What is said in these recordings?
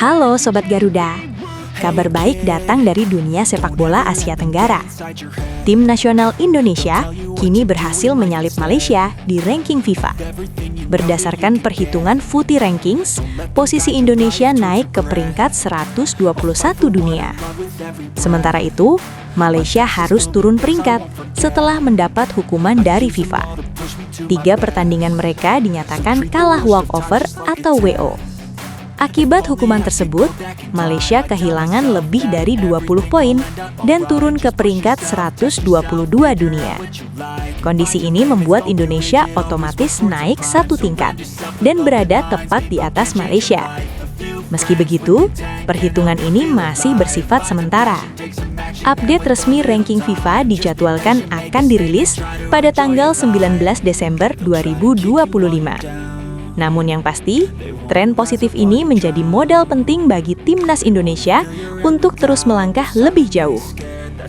Halo Sobat Garuda, kabar baik datang dari dunia sepak bola Asia Tenggara. Tim nasional Indonesia kini berhasil menyalip Malaysia di ranking FIFA. Berdasarkan perhitungan Footy Rankings, posisi Indonesia naik ke peringkat 121 dunia. Sementara itu, Malaysia harus turun peringkat setelah mendapat hukuman dari FIFA. 3 pertandingan mereka dinyatakan kalah walkover atau WO. Akibat hukuman tersebut, Malaysia kehilangan lebih dari 20 poin dan turun ke peringkat 122 dunia. Kondisi ini membuat Indonesia otomatis naik 1 tingkat dan berada tepat di atas Malaysia. Meski begitu, perhitungan ini masih bersifat sementara. Update resmi ranking FIFA dijadwalkan akan dirilis pada tanggal 19 Desember 2025. Namun yang pasti, tren positif ini menjadi modal penting bagi timnas Indonesia untuk terus melangkah lebih jauh.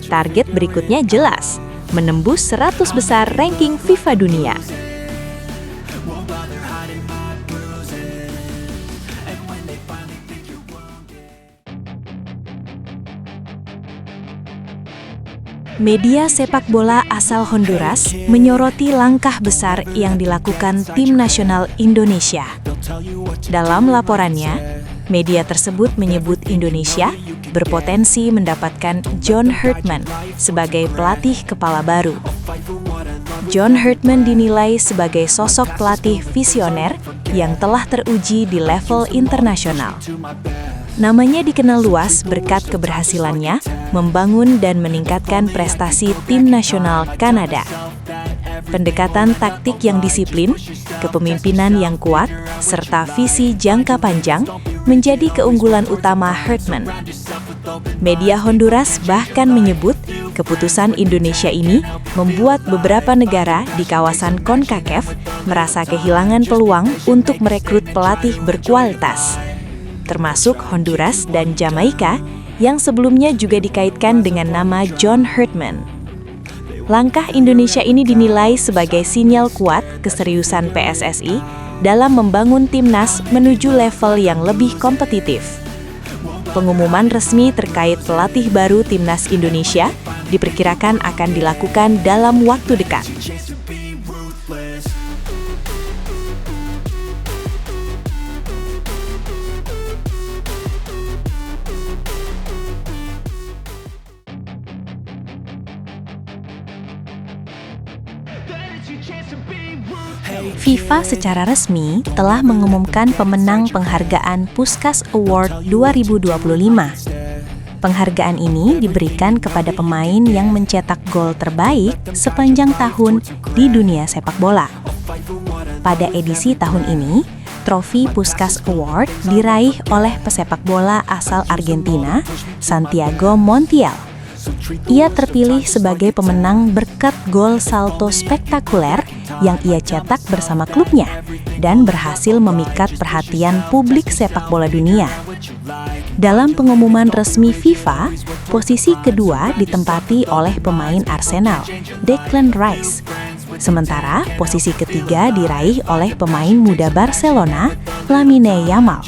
Target berikutnya jelas, menembus 100 besar ranking FIFA dunia. Media sepak bola asal Honduras menyoroti langkah besar yang dilakukan tim nasional Indonesia. Dalam laporannya, media tersebut menyebut Indonesia berpotensi mendapatkan John Herdman sebagai pelatih kepala baru. John Herdman dinilai sebagai sosok pelatih visioner yang telah teruji di level internasional. Namanya dikenal luas berkat keberhasilannya membangun dan meningkatkan prestasi tim nasional Kanada. Pendekatan taktik yang disiplin, kepemimpinan yang kuat, serta visi jangka panjang menjadi keunggulan utama Herdman. Media Honduras bahkan menyebut keputusan Indonesia ini membuat beberapa negara di kawasan CONCACAF merasa kehilangan peluang untuk merekrut pelatih berkualitas, termasuk Honduras dan Jamaika yang sebelumnya juga dikaitkan dengan nama John Herdman. Langkah Indonesia ini dinilai sebagai sinyal kuat keseriusan PSSI dalam membangun timnas menuju level yang lebih kompetitif. Pengumuman resmi terkait pelatih baru timnas Indonesia diperkirakan akan dilakukan dalam waktu dekat. FIFA secara resmi telah mengumumkan pemenang penghargaan Puskás Award 2025. Penghargaan ini diberikan kepada pemain yang mencetak gol terbaik sepanjang tahun di dunia sepak bola. Pada edisi tahun ini, trofi Puskás Award diraih oleh pesepak bola asal Argentina, Santiago Montiel. Ia terpilih sebagai pemenang berkat gol salto spektakuler yang ia cetak bersama klubnya dan berhasil memikat perhatian publik sepak bola dunia. Dalam pengumuman resmi FIFA, posisi kedua ditempati oleh pemain Arsenal, Declan Rice. Sementara posisi ketiga diraih oleh pemain muda Barcelona, Lamine Yamal.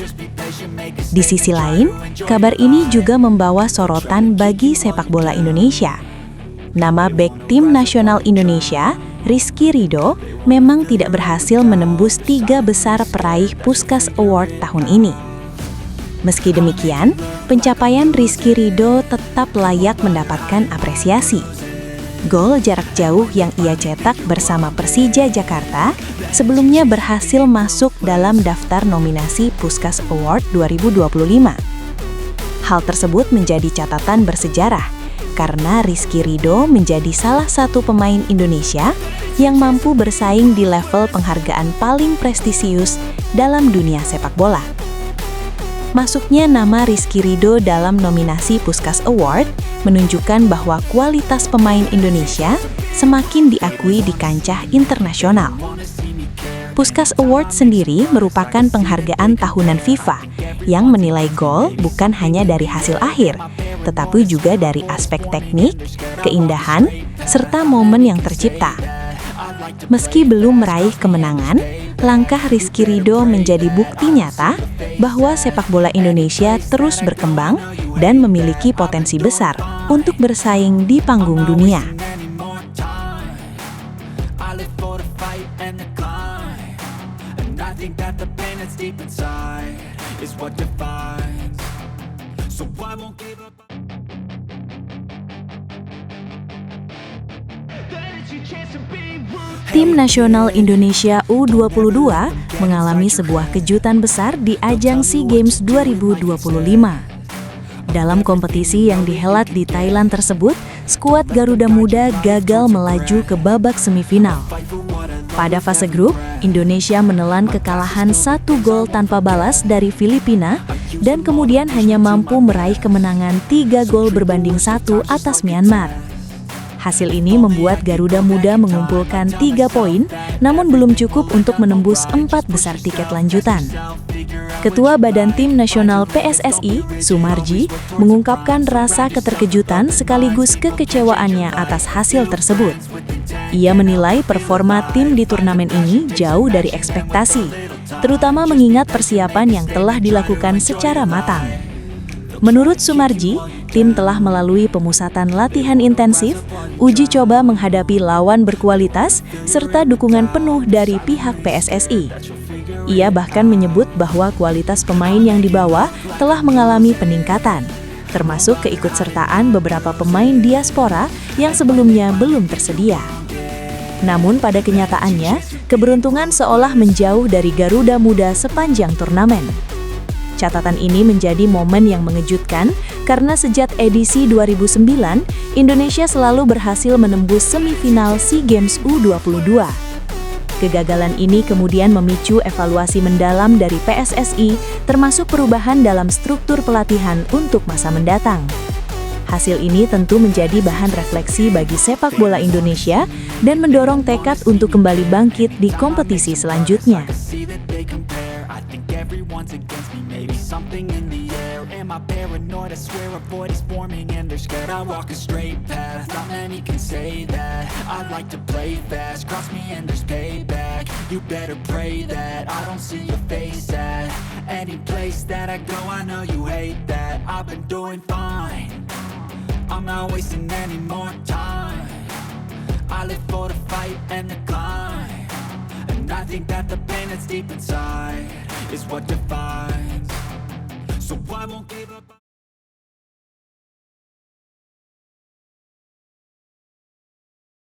Di sisi lain, kabar ini juga membawa sorotan bagi sepak bola Indonesia. Nama bek tim nasional Indonesia, Rizky Ridho, memang tidak berhasil menembus 3 besar peraih Puskás Award tahun ini. Meski demikian, pencapaian Rizky Ridho tetap layak mendapatkan apresiasi. Gol jarak jauh yang ia cetak bersama Persija Jakarta sebelumnya berhasil masuk dalam daftar nominasi Puskás Award 2025. Hal tersebut menjadi catatan bersejarah karena Rizky Ridho menjadi salah satu pemain Indonesia yang mampu bersaing di level penghargaan paling prestisius dalam dunia sepak bola. Masuknya nama Rizky Ridho dalam nominasi Puskás Award menunjukkan bahwa kualitas pemain Indonesia semakin diakui di kancah internasional. Puskás Award sendiri merupakan penghargaan tahunan FIFA yang menilai gol bukan hanya dari hasil akhir, tetapi juga dari aspek teknik, keindahan, serta momen yang tercipta. Meski belum meraih kemenangan, langkah Rizky Ridho menjadi bukti nyata bahwa sepak bola Indonesia terus berkembang dan memiliki potensi besar untuk bersaing di panggung dunia. Tim nasional Indonesia U22 mengalami sebuah kejutan besar di ajang SEA Games 2025. Dalam kompetisi yang dihelat di Thailand tersebut, skuad Garuda Muda gagal melaju ke babak semifinal. Pada fase grup, Indonesia menelan kekalahan 1 gol tanpa balas dari Filipina dan kemudian hanya mampu meraih kemenangan 3 gol berbanding 1 atas Myanmar. Hasil ini membuat Garuda Muda mengumpulkan 3 poin, namun belum cukup untuk menembus 4 besar tiket lanjutan. Ketua Badan Tim Nasional PSSI, Sumarji, mengungkapkan rasa keterkejutan sekaligus kekecewaannya atas hasil tersebut. Ia menilai performa tim di turnamen ini jauh dari ekspektasi, terutama mengingat persiapan yang telah dilakukan secara matang. Menurut Sumarji, tim telah melalui pemusatan latihan intensif, uji coba menghadapi lawan berkualitas, serta dukungan penuh dari pihak PSSI. Ia bahkan menyebut bahwa kualitas pemain yang dibawa telah mengalami peningkatan, termasuk keikutsertaan beberapa pemain diaspora yang sebelumnya belum tersedia. Namun pada kenyataannya, keberuntungan seolah menjauh dari Garuda Muda sepanjang turnamen. Catatan ini menjadi momen yang mengejutkan karena sejak edisi 2009, Indonesia selalu berhasil menembus semifinal SEA Games U22. Kegagalan ini kemudian memicu evaluasi mendalam dari PSSI, termasuk perubahan dalam struktur pelatihan untuk masa mendatang. Hasil ini tentu menjadi bahan refleksi bagi sepak bola Indonesia dan mendorong tekad untuk kembali bangkit di kompetisi selanjutnya. Something in the air, am I paranoid? I swear a void is forming and they're scared. I walk a straight path, not many can say that. I like to play fast, cross me and there's payback. You better pray that I don't see your face at any place that I go. I know you hate that. I've been doing fine, I'm not wasting any more time. I live for the fight and the climb, and I think that the pain that's deep inside is what defines. So I won't give up.